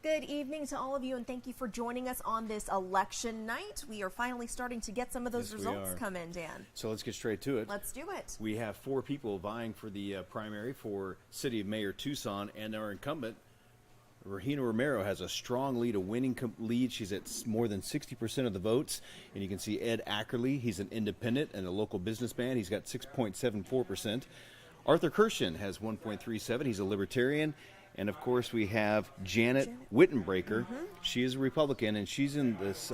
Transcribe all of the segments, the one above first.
Good evening to all of you, and thank you for joining us on this election night. We are finally starting to get some of those results come in, Dan. So let's get straight to it. Let's do it. We have 4 people vying for the primary for City of Mayor Tucson, and our incumbent, Regina Romero, has a strong lead, a winning lead. She's at more than 60% of the votes. And you can see Ed Ackerley, he's an independent and a local businessman. He's got 6.74%. Arthur Kirshen has 1.37. He's a libertarian. And, of course, we have Janet Wittenbreaker. She is a Republican, and she's in this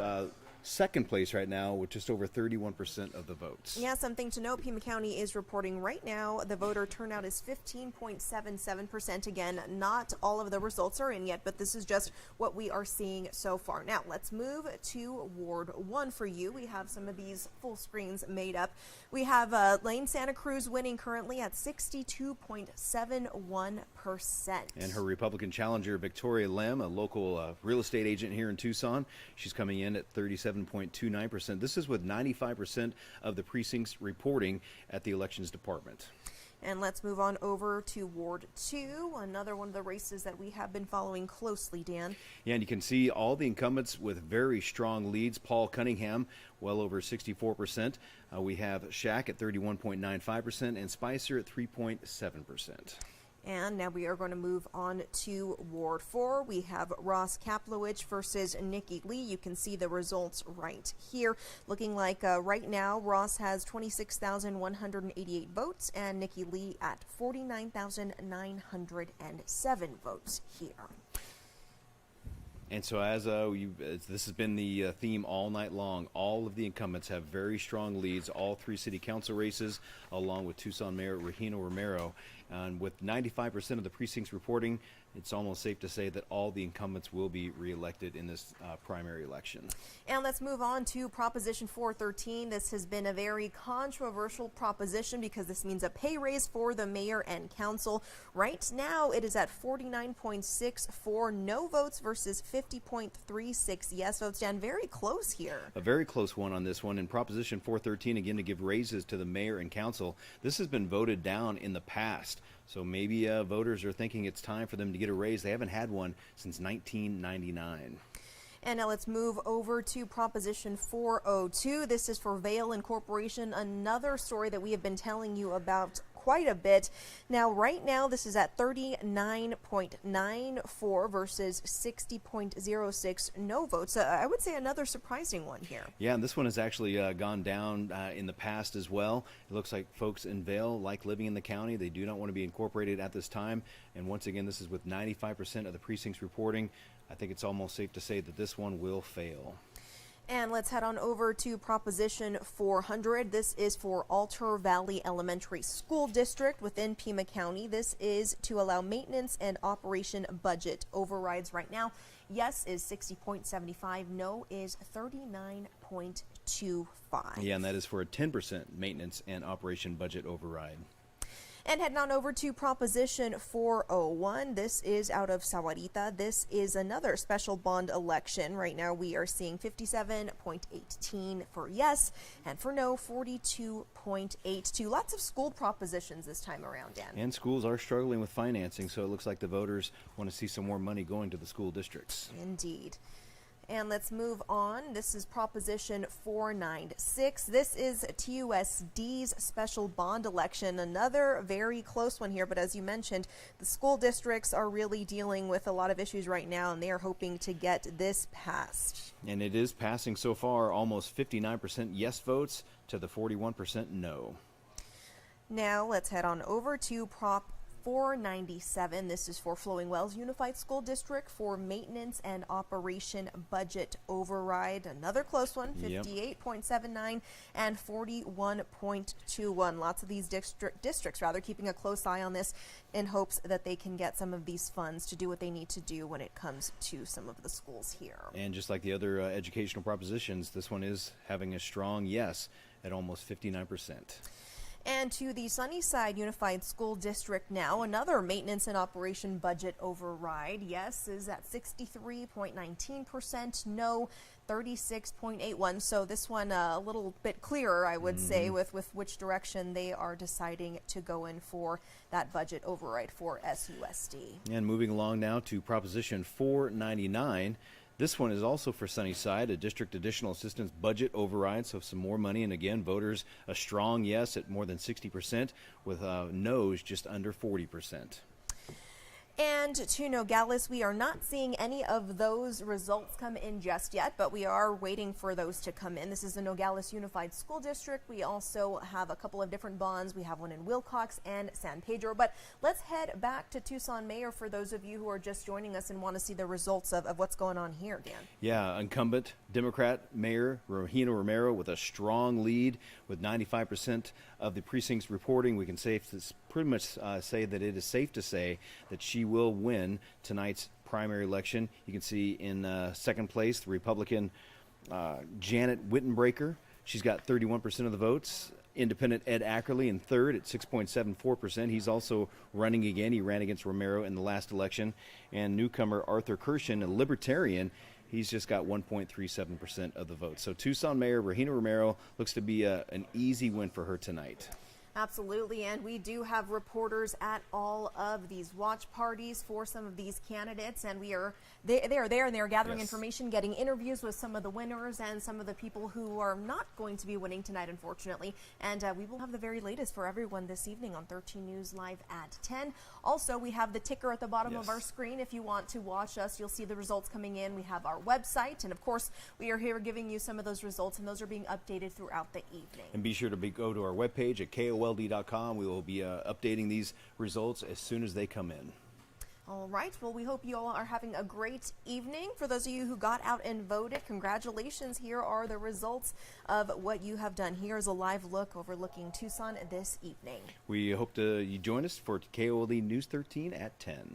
second place right now with just over 31% of the votes. Yeah, something to note, Pima County is reporting right now the voter turnout is 15.77%. Again, not all of the results are in yet, but this is just what we are seeing so far. Now, let's move to Ward 1 for you. We have some of these full screens made up. We have Lane Santa Cruz winning currently at 62.71%. And her Republican challenger, Victoria Lem, a local real estate agent here in Tucson, she's coming in at 37.29%. This is with 95% of the precincts reporting at the Elections Department. And let's move on over to Ward 2, another one of the races that we have been following closely, Dan. Yeah, and you can see all the incumbents with very strong leads. Paul Cunningham, well over 64%. We have Shack at 31.95% and Spicer at 3.7%. And now we are going to move on to Ward 4. We have Ross Kaplowitz versus Nikki Lee. You can see the results right here. Looking like right now, Ross has 26,188 votes and Nikki Lee at 49,907 votes here. And so as this has been the theme all night long, all of the incumbents have very strong leads, all 3 city council races, along with Tucson Mayor Regina Romero. And with 95% of the precincts reporting, it's almost safe to say that all the incumbents will be reelected in this primary election. And let's move on to Proposition 413. This has been a very controversial proposition because this means a pay raise for the mayor and council. Right now, it is at 49.64 no votes versus 50.36 yes votes. Dan, very close here. A very close one on this one. In Proposition 413, again, to give raises to the mayor and council, this has been voted down in the past. So maybe voters are thinking it's time for them to get a raise. They haven't had one since 1999. And now let's move over to Proposition 402. This is for Vail Incorporation, another story that we have been telling you about quite a bit. Now, right now, this is at 39.94 versus 60.06 no votes. I would say another surprising one here. Yeah, and this one has actually gone down in the past as well. It looks like folks in Vail like living in the county. They do not want to be incorporated at this time. And once again, this is with 95% of the precincts reporting. I think it's almost safe to say that this one will fail. And let's head on over to Proposition 400. This is for Altar Valley Elementary School District within Pima County. This is to allow maintenance and operation budget overrides right now. Yes is 60.75, no is 39.25. Yeah, and that is for a 10% maintenance and operation budget override. And heading on over to Proposition 401. This is out of Sahuarita. This is another special bond election. Right now we are seeing 57.18 for yes, and for no, 42.82. Lots of school propositions this time around, Dan. And schools are struggling with financing, so it looks like the voters want to see some more money going to the school districts. Indeed. And let's move on. This is Proposition 496. This is TUSD's special bond election. Another very close one here, but as you mentioned, the school districts are really dealing with a lot of issues right now, and they are hoping to get this passed. And it is passing so far, almost 59% yes votes to the 41% no. Now let's head on over to Prop 497. This is for Flowing Wells Unified School District for maintenance and operation budget override. Another close one, 58.79 and 41.21. Lots of these districts keeping a close eye on this in hopes that they can get some of these funds to do what they need to do when it comes to some of the schools here. And just like the other educational propositions, this one is having a strong yes at almost 59%. And to the Sunnyside Unified School District now, another maintenance and operation budget override. Yes is at 63.19%. No, 36.81. So this one a little bit clearer, I would say, with which direction they are deciding to go in for that budget override for SUSD. And moving along now to Proposition 499. This one is also for Sunnyside, a district additional assistance budget override, so some more money. And again, voters a strong yes at more than 60%, with no's just under 40%. And to Nogales, we are not seeing any of those results come in just yet, but we are waiting for those to come in. This is the Nogales Unified School District. We also have a couple of different bonds. We have one in Wilcox and San Pedro. But let's head back to Tucson Mayor for those of you who are just joining us and want to see the results of what's going on here, Dan. Yeah, incumbent Democrat Mayor Regina Romero with a strong lead with 95% of the precincts reporting. We can pretty much say that it is safe to say that she will win tonight's primary election. You can see in second place the Republican Janet Wittenbreaker. She's got 31% of the votes. Independent Ed Ackerley in third at 6.74%. He's also running again. He ran against Romero in the last election. And newcomer Arthur Kirshen, a Libertarian, he's just got 1.37% of the vote. So Tucson Mayor Regina Romero looks to be an easy win for her tonight. Absolutely, and we do have reporters at all of these watch parties for some of these candidates, and they are there and they are gathering information, getting interviews with some of the winners and some of the people who are not going to be winning tonight, unfortunately. And we will have the very latest for everyone this evening on 13 News Live at 10. Also, we have the ticker at the bottom of our screen. If you want to watch us, you'll see the results coming in. We have our website, and of course, we are here giving you some of those results, and those are being updated throughout the evening. And be sure to go to our webpage at KOLD.com. We will be updating these results as soon as they come in. All right. Well, we hope you all are having a great evening. For those of you who got out and voted, congratulations. Here are the results of what you have done. Here's a live look overlooking Tucson this evening. We hope you join us for KOLD News 13 at 10.